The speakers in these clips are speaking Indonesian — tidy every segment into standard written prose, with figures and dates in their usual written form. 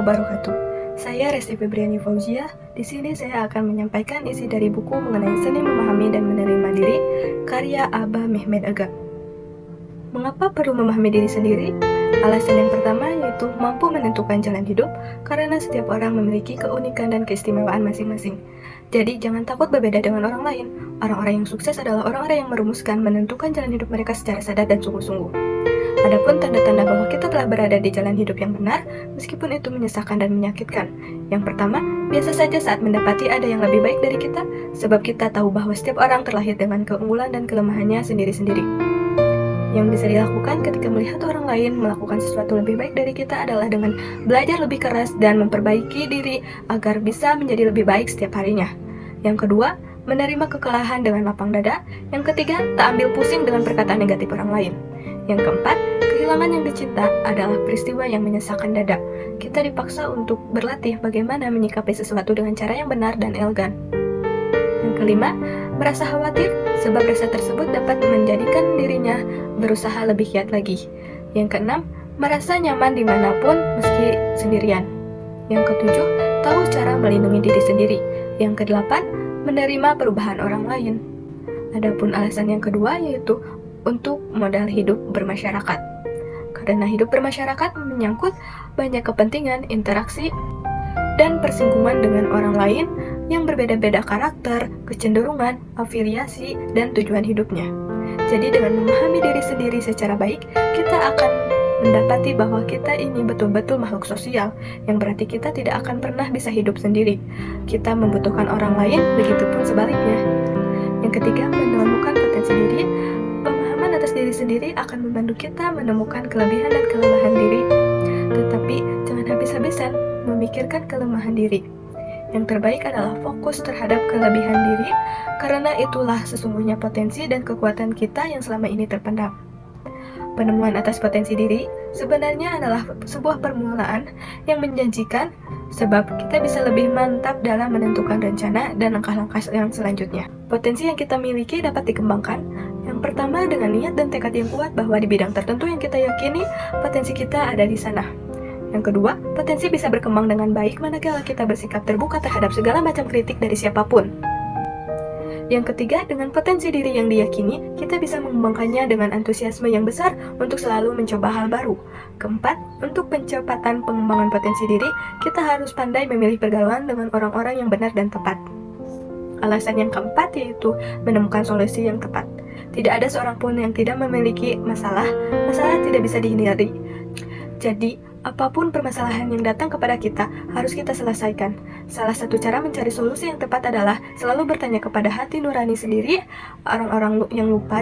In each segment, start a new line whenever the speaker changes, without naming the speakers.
wabarakatuh. Saya Resti Febriani Fauzia. Di sini saya akan menyampaikan isi dari buku mengenai seni memahami dan menerima diri, karya Abah Mehmet Aga. Mengapa perlu memahami diri sendiri? Alasan yang pertama yaitu mampu menentukan jalan hidup, karena setiap orang memiliki keunikan dan keistimewaan masing-masing. Jadi jangan takut berbeda dengan orang lain. Orang-orang yang sukses adalah orang-orang yang merumuskan menentukan jalan hidup mereka secara sadar dan sungguh-sungguh. Adapun tanda-tanda bahwa kita telah berada di jalan hidup yang benar, meskipun itu menyesakkan dan menyakitkan. Yang pertama, biasa saja saat mendapati ada yang lebih baik dari kita, sebab kita tahu bahwa setiap orang terlahir dengan keunggulan dan kelemahannya sendiri-sendiri. Yang bisa dilakukan ketika melihat orang lain melakukan sesuatu lebih baik dari kita adalah dengan belajar lebih keras dan memperbaiki diri agar bisa menjadi lebih baik setiap harinya. Yang kedua, menerima kekalahan dengan lapang dada. Yang ketiga, tak ambil pusing dengan perkataan negatif orang lain. Yang keempat, kehilangan yang dicinta adalah peristiwa yang menyesakkan dada. Kita dipaksa untuk berlatih bagaimana menyikapi sesuatu dengan cara yang benar dan elegan. Yang kelima, merasa khawatir, sebab rasa tersebut dapat menjadikan dirinya berusaha lebih giat lagi. Yang keenam, merasa nyaman dimanapun meski sendirian. Yang ketujuh, tahu cara melindungi diri sendiri. Yang kedelapan, menerima perubahan orang lain. Adapun alasan yang kedua yaitu untuk modal hidup bermasyarakat. Karena hidup bermasyarakat menyangkut banyak kepentingan, interaksi, dan persinggungan dengan orang lain yang berbeda-beda karakter, kecenderungan, afiliasi, dan tujuan hidupnya. Jadi dengan memahami diri sendiri secara baik, kita akan mendapati bahwa kita ini betul-betul makhluk sosial, yang berarti kita tidak akan pernah bisa hidup sendiri. Kita membutuhkan orang lain, begitupun sebaliknya. Yang ketiga, menemukan potensi diri. Pemahaman atas diri sendiri akan membantu kita menemukan kelebihan dan kelemahan diri. Tetapi jangan habis-habisan memikirkan kelemahan diri. Yang terbaik adalah fokus terhadap kelebihan diri, karena itulah sesungguhnya potensi dan kekuatan kita yang selama ini terpendam. Penemuan atas potensi diri sebenarnya adalah sebuah permulaan yang menjanjikan, sebab kita bisa lebih mantap dalam menentukan rencana dan langkah-langkah yang selanjutnya. Potensi yang kita miliki dapat dikembangkan. Yang pertama, dengan niat dan tekad yang kuat bahwa di bidang tertentu yang kita yakini, potensi kita ada di sana. Yang kedua, potensi bisa berkembang dengan baik manakala kita bersikap terbuka terhadap segala macam kritik dari siapapun. Yang ketiga, dengan potensi diri yang diyakini, kita bisa mengembangkannya dengan antusiasme yang besar untuk selalu mencoba hal baru. Keempat, untuk percepatan pengembangan potensi diri, kita harus pandai memilih pergaulan dengan orang-orang yang benar dan tepat. Alasan yang keempat yaitu menemukan solusi yang tepat. Tidak ada seorang pun yang tidak memiliki masalah tidak bisa dihindari. Jadi, apapun permasalahan yang datang kepada kita, harus kita selesaikan. Salah satu cara mencari solusi yang tepat adalah selalu bertanya kepada hati nurani sendiri. Orang-orang yang lupa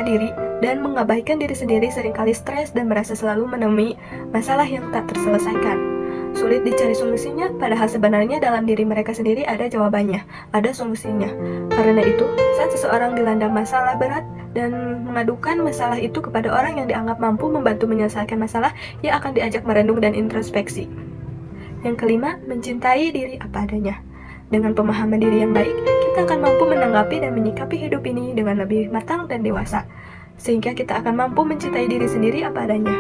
diri dan mengabaikan diri sendiri seringkali stres dan merasa selalu menemui masalah yang tak terselesaikan. Sulit dicari solusinya, padahal sebenarnya dalam diri mereka sendiri ada jawabannya, ada solusinya. Karena itu, saat seseorang dilanda masalah berat dan mengadukan masalah itu kepada orang yang dianggap mampu membantu menyelesaikan masalah, ia akan diajak merenung dan introspeksi. Yang kelima, mencintai diri apa adanya. Dengan pemahaman diri yang baik, kita akan mampu menanggapi dan menyikapi hidup ini dengan lebih matang dan dewasa, sehingga kita akan mampu mencintai diri sendiri apa adanya.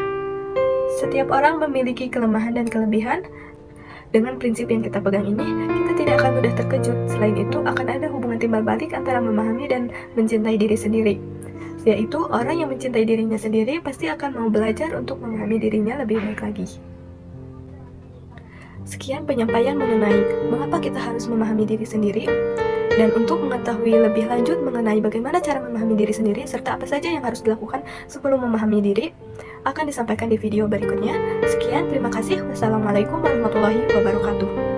Setiap orang memiliki kelemahan dan kelebihan. Dengan prinsip yang kita pegang ini, kita tidak akan mudah terkejut. Selain itu, akan ada hubungan timbal balik antara memahami dan mencintai diri sendiri. Yaitu, orang yang mencintai dirinya sendiri pasti akan mau belajar untuk memahami dirinya lebih baik lagi. Sekian penyampaian mengenai mengapa kita harus memahami diri sendiri. Dan untuk mengetahui lebih lanjut mengenai bagaimana cara memahami diri sendiri serta apa saja yang harus dilakukan sebelum memahami diri, akan disampaikan di video berikutnya. Sekian, terima kasih. Wassalamualaikum warahmatullahi wabarakatuh.